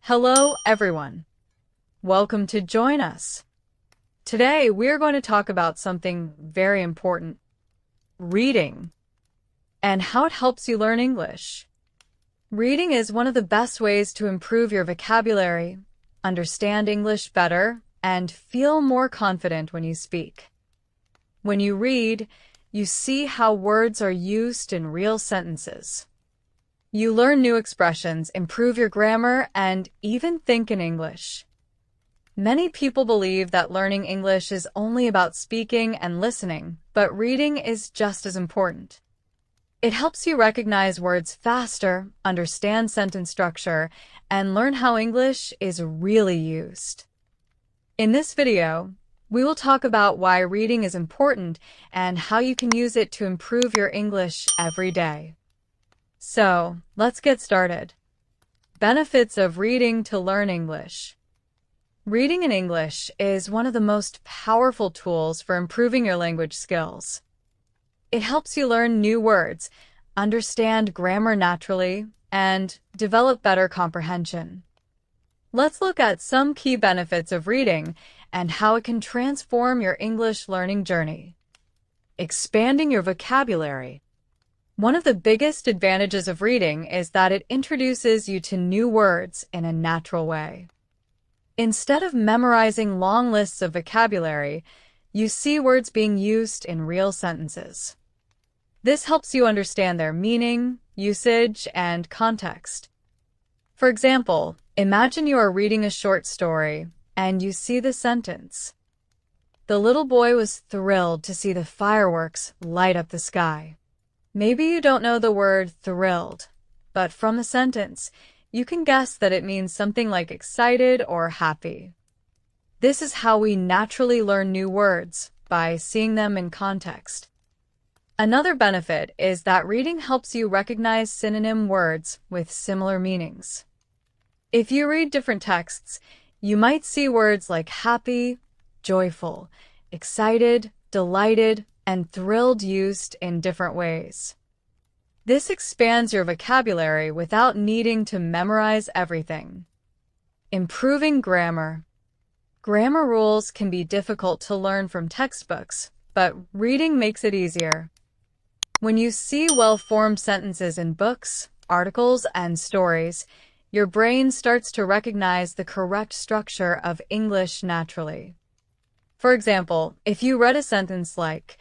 Hello, everyone. Welcome to join us. Today, we're going to talk about something very important, reading, and how it helps you learn English. Reading is one of the best ways to improve your vocabulary, understand English better, and feel more confident when you speak. When you read, you see how words are used in real sentences. You learn new expressions, improve your grammar, and even think in English. Many people believe that learning English is only about speaking and listening, but reading is just as important. It helps you recognize words faster, understand sentence structure, and learn how English is really used. In this video, we will talk about why reading is important and how you can use it to improve your English every day. So, let's get started. Benefits of reading to learn English. Reading in English is one of the most powerful tools for improving your language skills. It helps you learn new words, understand grammar naturally, and develop better comprehension. Let's look at some key benefits of reading and how it can transform your English learning journey. Expanding your vocabulary. One of the biggest advantages of reading is that it introduces you to new words in a natural way. Instead of memorizing long lists of vocabulary, you see words being used in real sentences. This helps you understand their meaning, usage, and context. For example, imagine you are reading a short story and you see the sentence, "The little boy was thrilled to see the fireworks light up the sky." Maybe you don't know the word thrilled, but from the sentence, you can guess that it means something like excited or happy. This is how we naturally learn new words, by seeing them in context. Another benefit is that reading helps you recognize synonym words with similar meanings. If you read different texts, you might see words like happy, joyful, excited, delighted, and thrilled used in different ways. This expands your vocabulary without needing to memorize everything. Improving grammar. Grammar rules can be difficult to learn from textbooks, but reading makes it easier. When you see well-formed sentences in books, articles, and stories, your brain starts to recognize the correct structure of English naturally. For example, if you read a sentence like,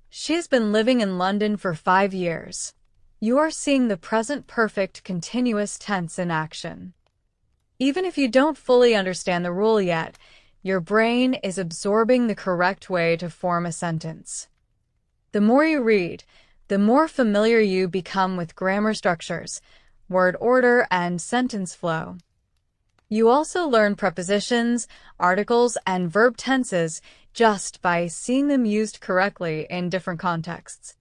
"She has been living in London for 5 years," you are seeing the present perfect continuous tense in action. Even if you don't fully understand the rule yet, your brain is absorbing the correct way to form a sentence. The more you read, the more familiar you become with grammar structures, word order, and sentence flow. You also learn prepositions, articles, and verb tenses just by seeing them used correctly in different contexts.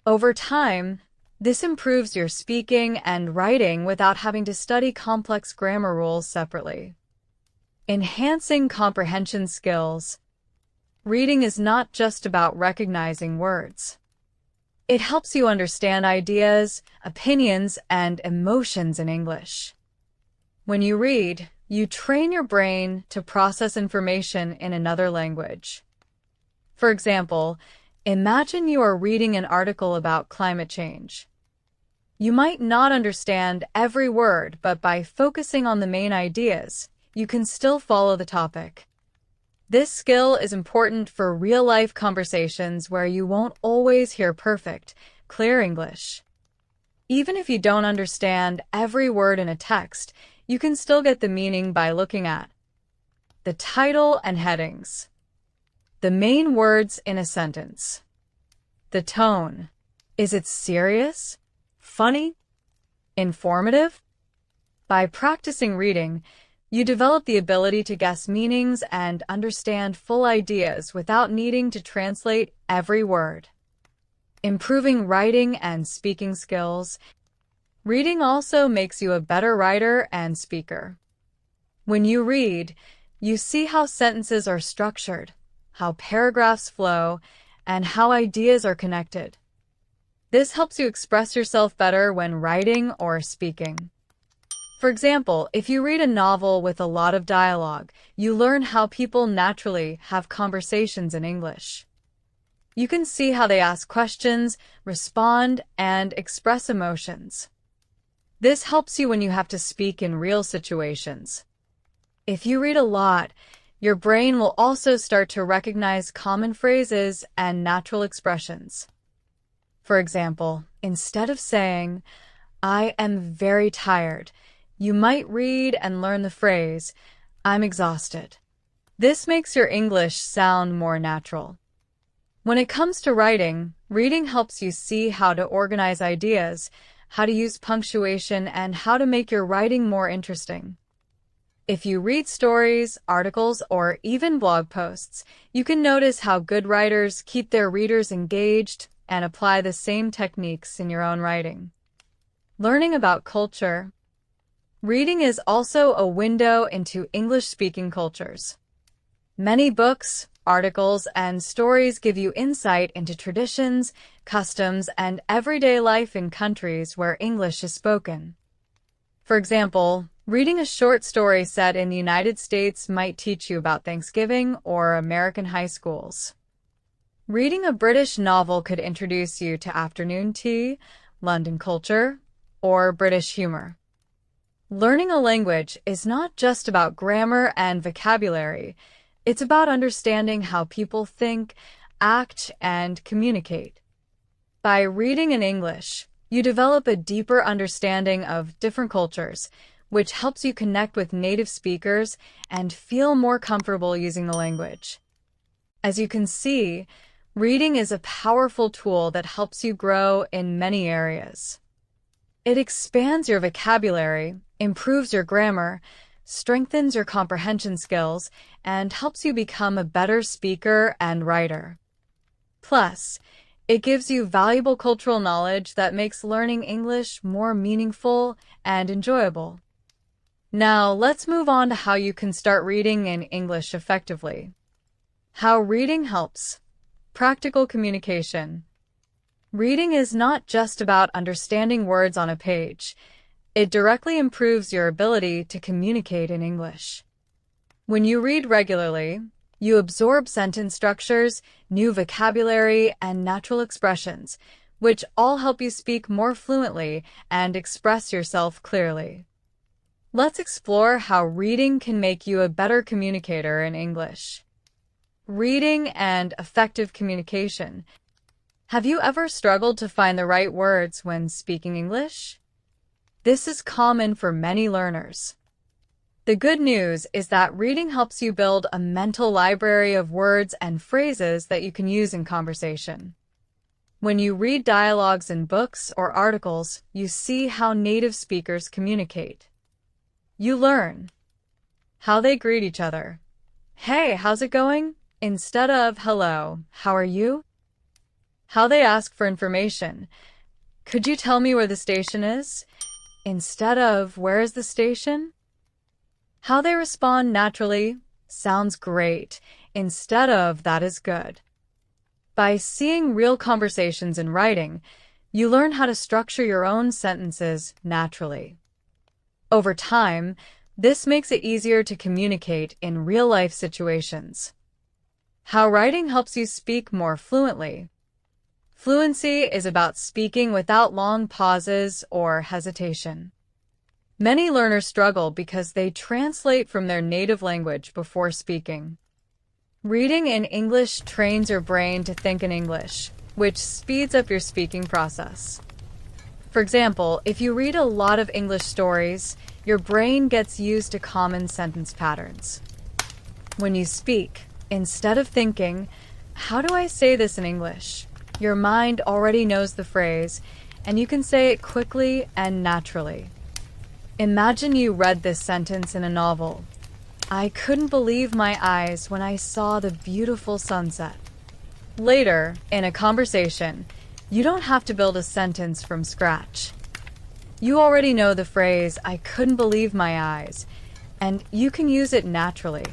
Over time, this improves your speaking and writing without having to study complex grammar rules separately. Enhancing comprehension skills. Reading is not just about recognizing words. It helps you understand ideas, opinions, and emotions in English. When you read, you train your brain to process information in another language. For example, imagine you are reading an article about climate change. You might not understand every word, but by focusing on the main ideas, you can still follow the topic. This skill is important for real-life conversations where you won't always hear perfect, clear English. Even if you don't understand every word in a text, you can still get the meaning by looking at the title and headings, the main words in a sentence, the tone. Is it serious, funny, informative? By practicing reading, you develop the ability to guess meanings and understand full ideas without needing to translate every word. Improving writing and speaking skills. Reading also makes you a better writer and speaker. When you read, you see how sentences are structured, how paragraphs flow, and how ideas are connected. This helps you express yourself better when writing or speaking. For example, if you read a novel with a lot of dialogue, you learn how people naturally have conversations in English. You can see how they ask questions, respond, and express emotions. This helps you when you have to speak in real situations. If you read a lot, your brain will also start to recognize common phrases and natural expressions. For example, instead of saying, "I am very tired," you might read and learn the phrase, "I'm exhausted." This makes your English sound more natural. When it comes to writing, reading helps you see how to organize ideas, how to use punctuation, and how to make your writing more interesting. If you read stories, articles, or even blog posts, you can notice how good writers keep their readers engaged and apply the same techniques in your own writing. Learning about culture. Reading is also a window into English-speaking cultures. Many books, articles, and stories give you insight into traditions, customs, and everyday life in countries where English is spoken. For example, reading a short story set in the United States might teach you about Thanksgiving or American high schools. Reading a British novel could introduce you to afternoon tea, London culture, or British humor. Learning a language is not just about grammar and vocabulary. It's about understanding how people think, act, and communicate. By reading in English, you develop a deeper understanding of different cultures, which helps you connect with native speakers and feel more comfortable using the language. As you can see, reading is a powerful tool that helps you grow in many areas. It expands your vocabulary, improves your grammar, strengthens your comprehension skills, and helps you become a better speaker and writer. Plus, it gives you valuable cultural knowledge that makes learning English more meaningful and enjoyable. Now, let's move on to how you can start reading in English effectively. How reading helps. Practical communication. Reading is not just about understanding words on a page. It directly improves your ability to communicate in English. When you read regularly, you absorb sentence structures, new vocabulary, and natural expressions, which all help you speak more fluently and express yourself clearly. Let's explore how reading can make you a better communicator in English. Reading and effective communication. Have you ever struggled to find the right words when speaking English? This is common for many learners. The good news is that reading helps you build a mental library of words and phrases that you can use in conversation. When you read dialogues in books or articles, you see how native speakers communicate. You learn how they greet each other. "Hey, how's it going?" instead of "Hello, how are you?" How they ask for information. "Could you tell me where the station is?" instead of "Where is the station?" How they respond naturally. "Sounds great," instead of "That is good." By seeing real conversations in writing, you learn how to structure your own sentences naturally. Over time, this makes it easier to communicate in real-life situations. How writing helps you speak more fluently. Fluency is about speaking without long pauses or hesitation. Many learners struggle because they translate from their native language before speaking. Reading in English trains your brain to think in English, which speeds up your speaking process. For example, if you read a lot of English stories, your brain gets used to common sentence patterns. When you speak, instead of thinking, "How do I say this in English?" your mind already knows the phrase, and you can say it quickly and naturally. Imagine you read this sentence in a novel. "I couldn't believe my eyes when I saw the beautiful sunset." Later, in a conversation, you don't have to build a sentence from scratch. You already know the phrase, "I couldn't believe my eyes," and you can use it naturally.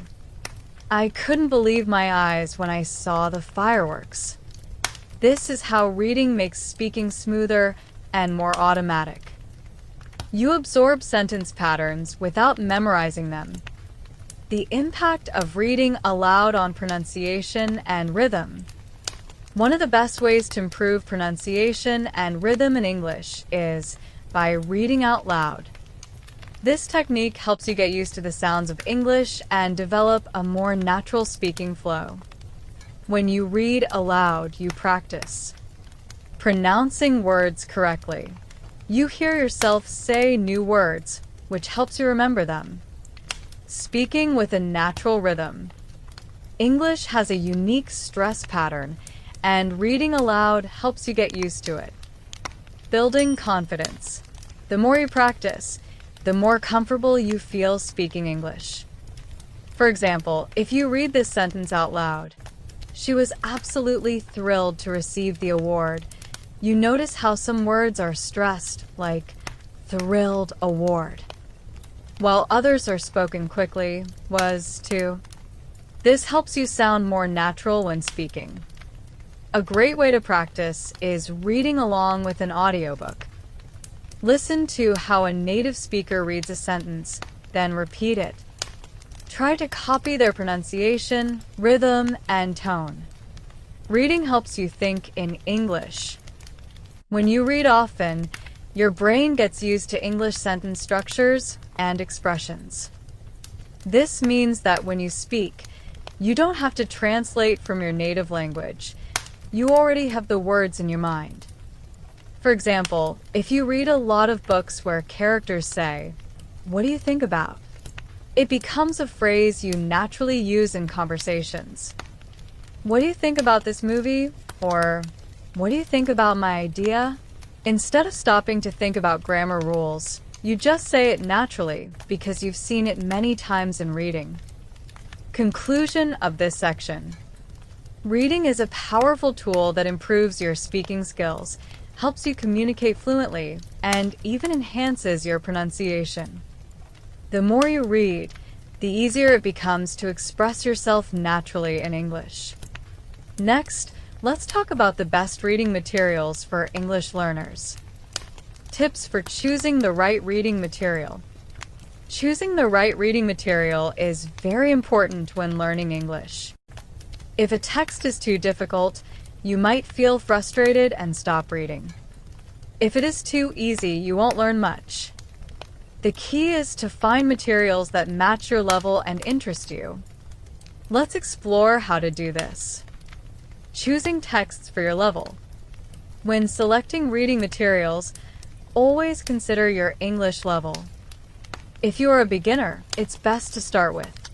"I couldn't believe my eyes when I saw the fireworks." This is how reading makes speaking smoother and more automatic. You absorb sentence patterns without memorizing them. The impact of reading aloud on pronunciation and rhythm. One of the best ways to improve pronunciation and rhythm in English is by reading out loud. This technique helps you get used to the sounds of English and develop a more natural speaking flow. When you read aloud, you practice pronouncing words correctly. You hear yourself say new words, which helps you remember them. Speaking with a natural rhythm. English has a unique stress pattern, and reading aloud helps you get used to it. Building confidence. The more you practice, the more comfortable you feel speaking English. For example, if you read this sentence out loud, "She was absolutely thrilled to receive the award." You notice how some words are stressed, like thrilled award, while others are spoken quickly, was to. This helps you sound more natural when speaking. A great way to practice is reading along with an audiobook. Listen to how a native speaker reads a sentence, then repeat it. Try to copy their pronunciation, rhythm, and tone. Reading helps you think in English. When you read often, your brain gets used to English sentence structures and expressions. This means that when you speak, you don't have to translate from your native language. You already have the words in your mind. For example, if you read a lot of books where characters say, "What do you think about?" it becomes a phrase you naturally use in conversations. "What do you think about this movie?" Or, "What do you think about my idea?" Instead of stopping to think about grammar rules, you just say it naturally because you've seen it many times in reading. Conclusion of this section. Reading is a powerful tool that improves your speaking skills, helps you communicate fluently, and even enhances your pronunciation. The more you read, the easier it becomes to express yourself naturally in English. Next, let's talk about the best reading materials for English learners. Tips for choosing the right reading material. Choosing the right reading material is very important when learning English. If a text is too difficult, you might feel frustrated and stop reading. If it is too easy, you won't learn much. The key is to find materials that match your level and interest you. Let's explore how to do this. Choosing texts for your level. When selecting reading materials, always consider your English level. If you are a beginner, it's best to start with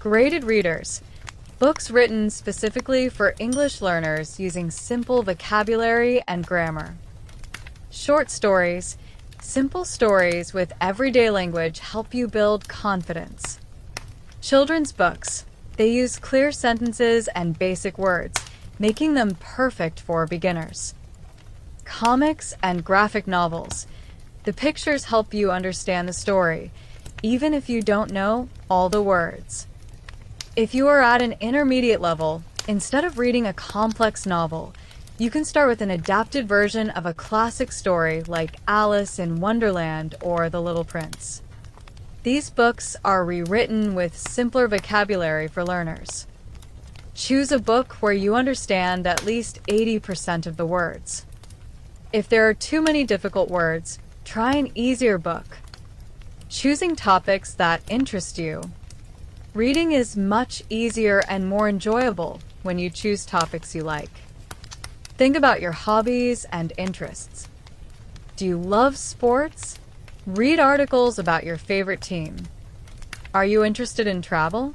graded readers. Books written specifically for English learners using simple vocabulary and grammar. Short stories. Simple stories with everyday language help you build confidence. Children's books. They use clear sentences and basic words, making them perfect for beginners. Comics and graphic novels. The pictures help you understand the story, even if you don't know all the words. If you are at an intermediate level, instead of reading a complex novel, you can start with an adapted version of a classic story like Alice in Wonderland or The Little Prince. These books are rewritten with simpler vocabulary for learners. Choose a book where you understand at least 80% of the words. If there are too many difficult words, try an easier book. Choosing topics that interest you. Reading is much easier and more enjoyable when you choose topics you like. Think about your hobbies and interests. Do you love sports? Read articles about your favorite team. Are you interested in travel?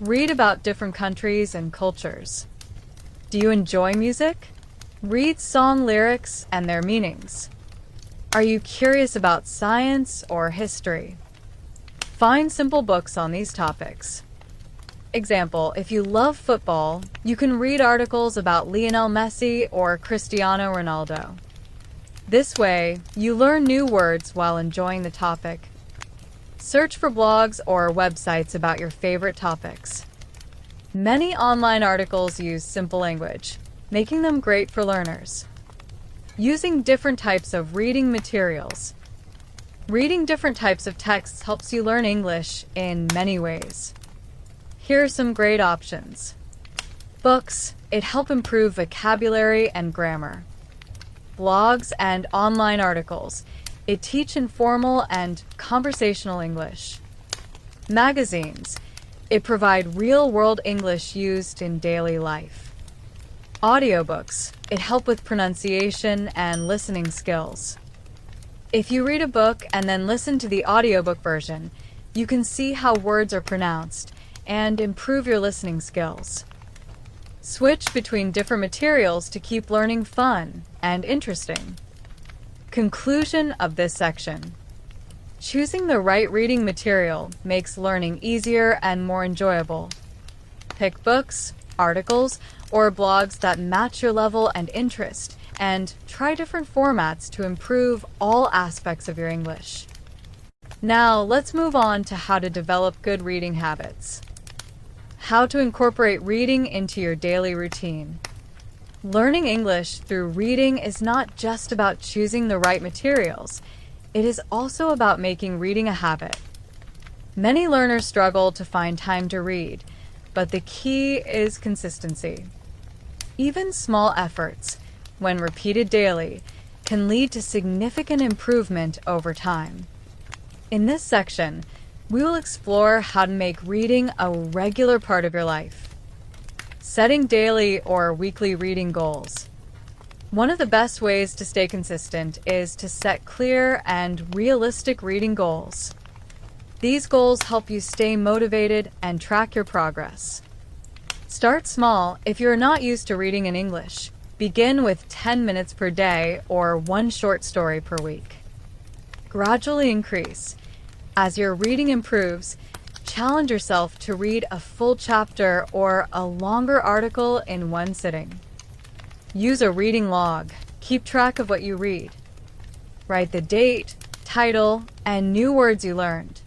Read about different countries and cultures. Do you enjoy music? Read song lyrics and their meanings. Are you curious about science or history? Find simple books on these topics. Example, if you love football, you can read articles about Lionel Messi or Cristiano Ronaldo. This way, you learn new words while enjoying the topic. Search for blogs or websites about your favorite topics. Many online articles use simple language, making them great for learners. Using different types of reading materials. Reading different types of texts helps you learn English in many ways. Here are some great options. Books, it helps improve vocabulary and grammar. Blogs and online articles, it teach informal and conversational English. Magazines, it provide real-world English used in daily life. Audiobooks, it help with pronunciation and listening skills. If you read a book and then listen to the audiobook version, you can see how words are pronounced and improve your listening skills. Switch between different materials to keep learning fun and interesting. Conclusion of this section. Choosing the right reading material makes learning easier and more enjoyable. Pick books, articles, or blogs that match your level and interest, and try different formats to improve all aspects of your English. Now, let's move on to how to develop good reading habits. How to incorporate reading into your daily routine. Learning English through reading is not just about choosing the right materials. It is also about making reading a habit. Many learners struggle to find time to read, but the key is consistency. Even small efforts, when repeated daily, can lead to significant improvement over time. In this section, we will explore how to make reading a regular part of your life. Setting daily or weekly reading goals. One of the best ways to stay consistent is to set clear and realistic reading goals. These goals help you stay motivated and track your progress. Start small if you're not used to reading in English. Begin with 10 minutes per day or one short story per week. Gradually increase. As your reading improves, challenge yourself to read a full chapter or a longer article in one sitting. Use a reading log. Keep track of what you read. Write the date, title, and new words you learned.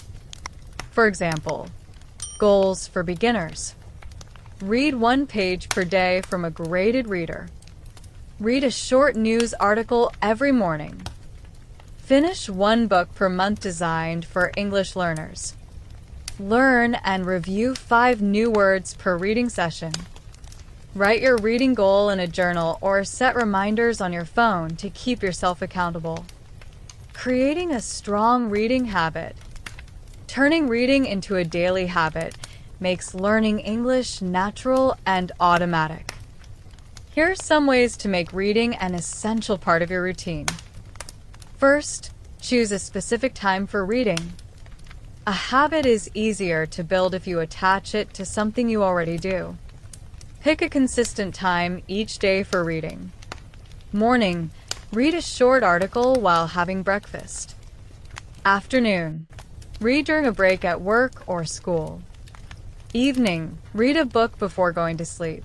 For example, goals for beginners. Read one page per day from a graded reader. Read a short news article every morning. Finish one book per month designed for English learners. Learn and review 5 new words per reading session. Write your reading goal in a journal or set reminders on your phone to keep yourself accountable. Creating a strong reading habit. Turning reading into a daily habit makes learning English natural and automatic. Here are some ways to make reading an essential part of your routine. First, choose a specific time for reading. A habit is easier to build if you attach it to something you already do. Pick a consistent time each day for reading. Morning, read a short article while having breakfast. Afternoon, read during a break at work or school. Evening, read a book before going to sleep.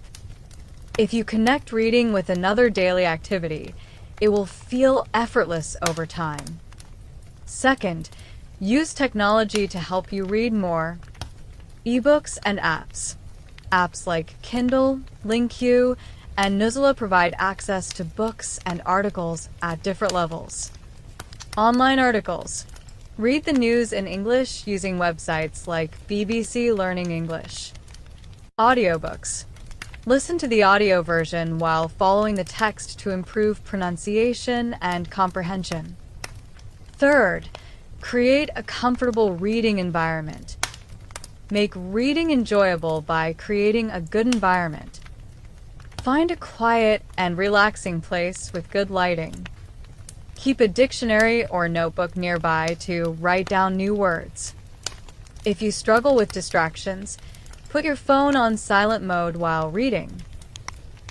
If you connect reading with another daily activity, it will feel effortless over time. Second, use technology to help you read more. Ebooks and apps. Apps like Kindle, LinkU, and Nuzula provide access to books and articles at different levels. Online articles. Read the news in English using websites like BBC Learning English. Audiobooks. Listen to the audio version while following the text to improve pronunciation and comprehension. Third, create a comfortable reading environment. Make reading enjoyable by creating a good environment. Find a quiet and relaxing place with good lighting. Keep a dictionary or notebook nearby to write down new words. If you struggle with distractions, put your phone on silent mode while reading.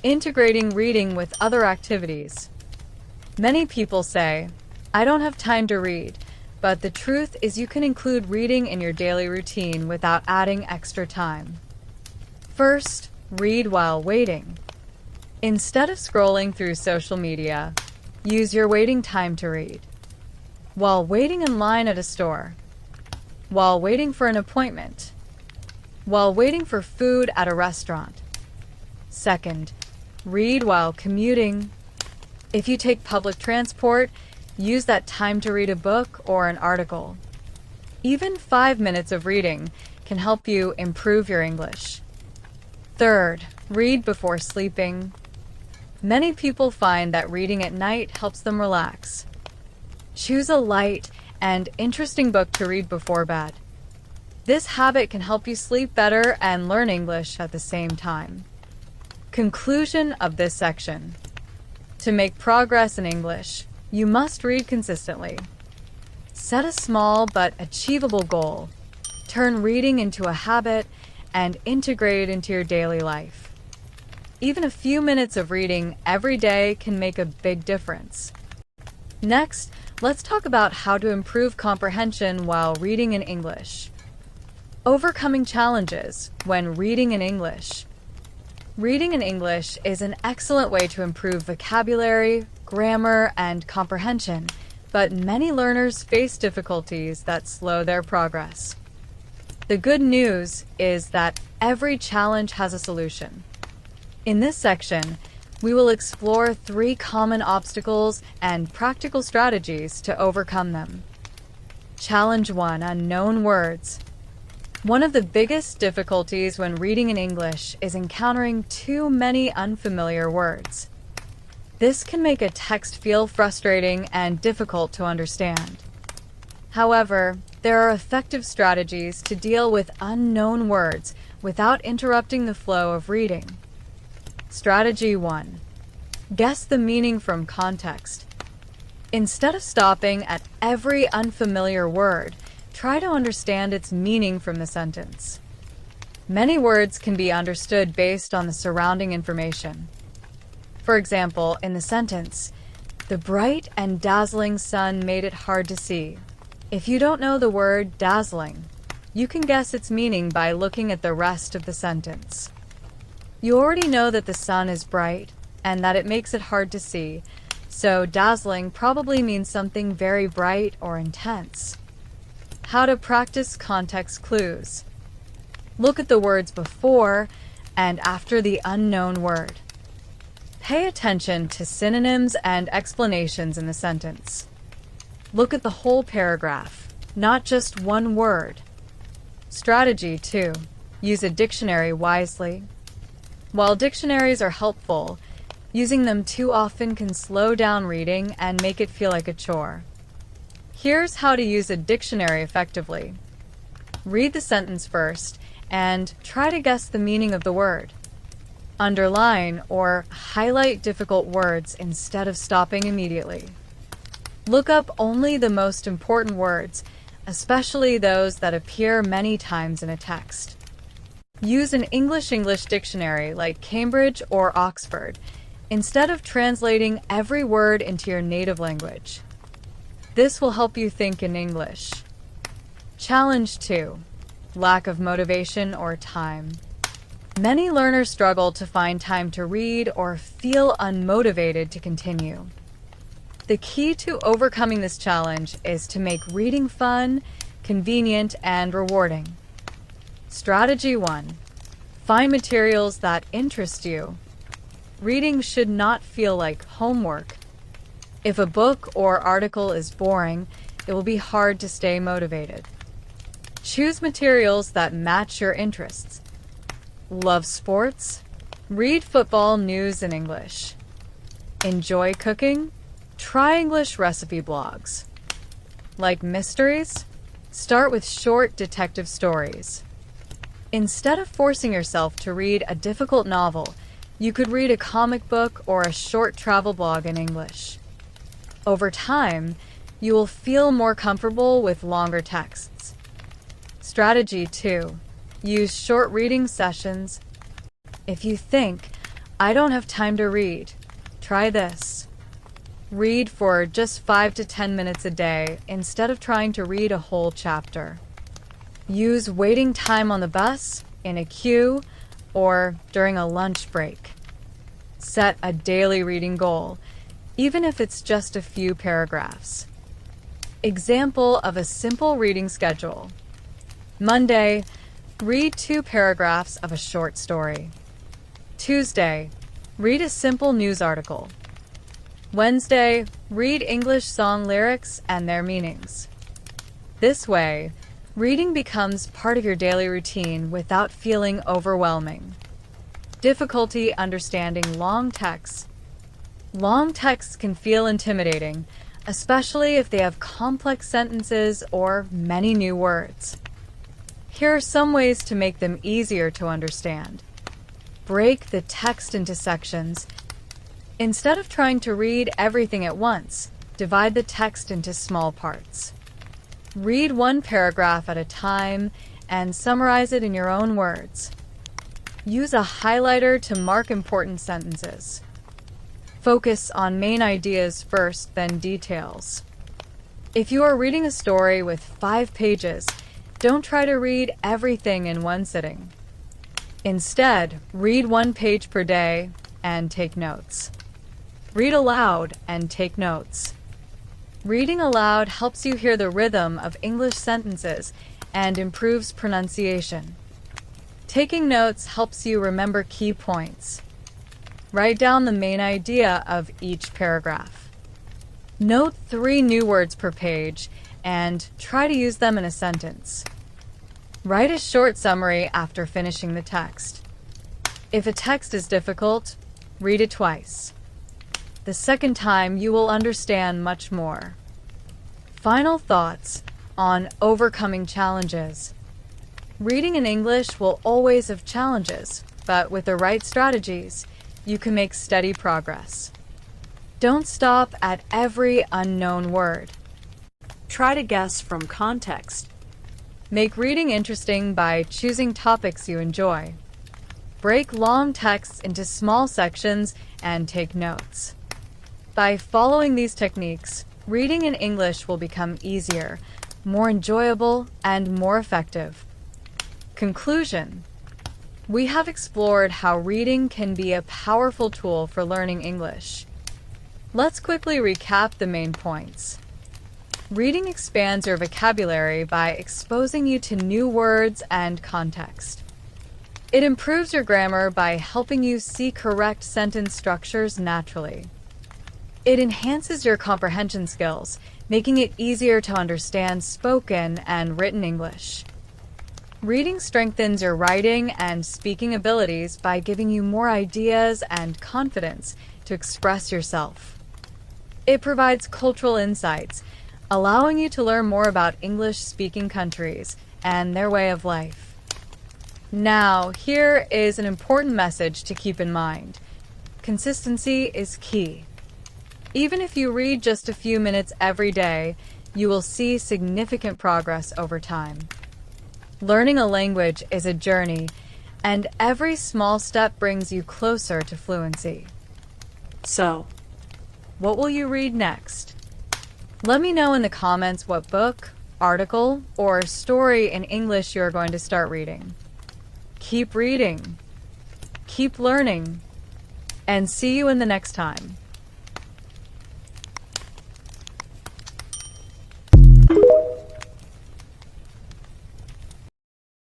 Integrating reading with other activities. Many people say, "I don't have time to read," but the truth is you can include reading in your daily routine without adding extra time. First, read while waiting. Instead of scrolling through social media, use your waiting time to read. While waiting in line at a store. While waiting for an appointment. While waiting for food at a restaurant. Second, read while commuting. If you take public transport, Use that time to read a book or an article. Even 5 minutes of reading can help you improve your English. Third, read before sleeping. Many people find that reading at night helps them relax. Choose a light and interesting book to read before bed. This habit can help you sleep better and learn English at the same time. Conclusion of this section. To make progress in English, you must read consistently. Set a small but achievable goal. Turn reading into a habit and integrate it into your daily life. Even a few minutes of reading every day can make a big difference. Next, let's talk about how to improve comprehension while reading in English. Overcoming challenges when reading in English. Reading in English is an excellent way to improve vocabulary, grammar, and comprehension, but many learners face difficulties that slow their progress. The good news is that every challenge has a solution. In this section, we will explore 3 common obstacles and practical strategies to overcome them. Challenge 1: Unknown words. One of the biggest difficulties when reading in English is encountering too many unfamiliar words. This can make a text feel frustrating and difficult to understand. However, there are effective strategies to deal with unknown words without interrupting the flow of reading. Strategy 1: Guess the meaning from context. Instead of stopping at every unfamiliar word, try to understand its meaning from the sentence. Many words can be understood based on the surrounding information. For example, in the sentence, "The bright and dazzling sun made it hard to see." If you don't know the word dazzling, you can guess its meaning by looking at the rest of the sentence. You already know that the sun is bright and that it makes it hard to see, so dazzling probably means something very bright or intense. How to practice context clues. Look at the words before and after the unknown word. Pay attention to synonyms and explanations in the sentence. Look at the whole paragraph, not just one word. Strategy 2: Use a dictionary wisely. While dictionaries are helpful, using them too often can slow down reading and make it feel like a chore. Here's how to use a dictionary effectively. Read the sentence first and try to guess the meaning of the word. Underline or highlight difficult words instead of stopping immediately. Look up only the most important words, especially those that appear many times in a text. Use an English dictionary like Cambridge or Oxford, instead of translating every word into your native language. This will help you think in English. Challenge 2: Lack of motivation or time. Many learners struggle to find time to read or feel unmotivated to continue. The key to overcoming this challenge is to make reading fun, convenient, and rewarding. Strategy 1: Find materials that interest you. Reading should not feel like homework. If a book or article is boring, it will be hard to stay motivated. Choose materials that match your interests. Love sports? Read football news in English. Enjoy cooking? Try English recipe blogs. Like mysteries? Start with short detective stories. Instead of forcing yourself to read a difficult novel, you could read a comic book or a short travel blog in English. Over time, you will feel more comfortable with longer texts. Strategy 2: Use short reading sessions. If you think, "I don't have time to read," try this. Read for just 5 to 10 minutes a day instead of trying to read a whole chapter. Use waiting time on the bus, in a queue, or during a lunch break. Set a daily reading goal, even if it's just a few paragraphs. Example of a simple reading schedule. Monday, read 2 paragraphs of a short story. Tuesday, read a simple news article. Wednesday, read English song lyrics and their meanings. This way, reading becomes part of your daily routine without feeling overwhelming. Difficulty understanding long texts. Long texts can feel intimidating, especially if they have complex sentences or many new words. Here are some ways to make them easier to understand. Break the text into sections. Instead of trying to read everything at once, divide the text into small parts. Read one paragraph at a time and summarize it in your own words. Use a highlighter to mark important sentences. Focus on main ideas first, then details. If you are reading a story with 5 pages, don't try to read everything in one sitting. Instead, read 1 page per day and take notes. Read aloud and take notes. Reading aloud helps you hear the rhythm of English sentences and improves pronunciation. Taking notes helps you remember key points. Write down the main idea of each paragraph. Note 3 new words per page and try to use them in a sentence. Write a short summary after finishing the text. If a text is difficult, read it twice. The second time, you will understand much more. Final thoughts on overcoming challenges. Reading in English will always have challenges, but with the right strategies, you can make steady progress. Don't stop at every unknown word. Try to guess from context. Make reading interesting by choosing topics you enjoy. Break long texts into small sections and take notes. By following these techniques, reading in English will become easier, more enjoyable, and more effective. Conclusion. We have explored how reading can be a powerful tool for learning English. Let's quickly recap the main points. Reading expands your vocabulary by exposing you to new words and context. It improves your grammar by helping you see correct sentence structures naturally. It enhances your comprehension skills, making it easier to understand spoken and written English. Reading strengthens your writing and speaking abilities by giving you more ideas and confidence to express yourself. It provides cultural insights, allowing you to learn more about English-speaking countries and their way of life. Now, here is an important message to keep in mind. Consistency is key. Even if you read just a few minutes every day, you will see significant progress over time. Learning a language is a journey, and every small step brings you closer to fluency. So, what will you read next? Let me know in the comments what book, article, or story in English you're going to start reading. Keep reading, keep learning, and see you in the next time.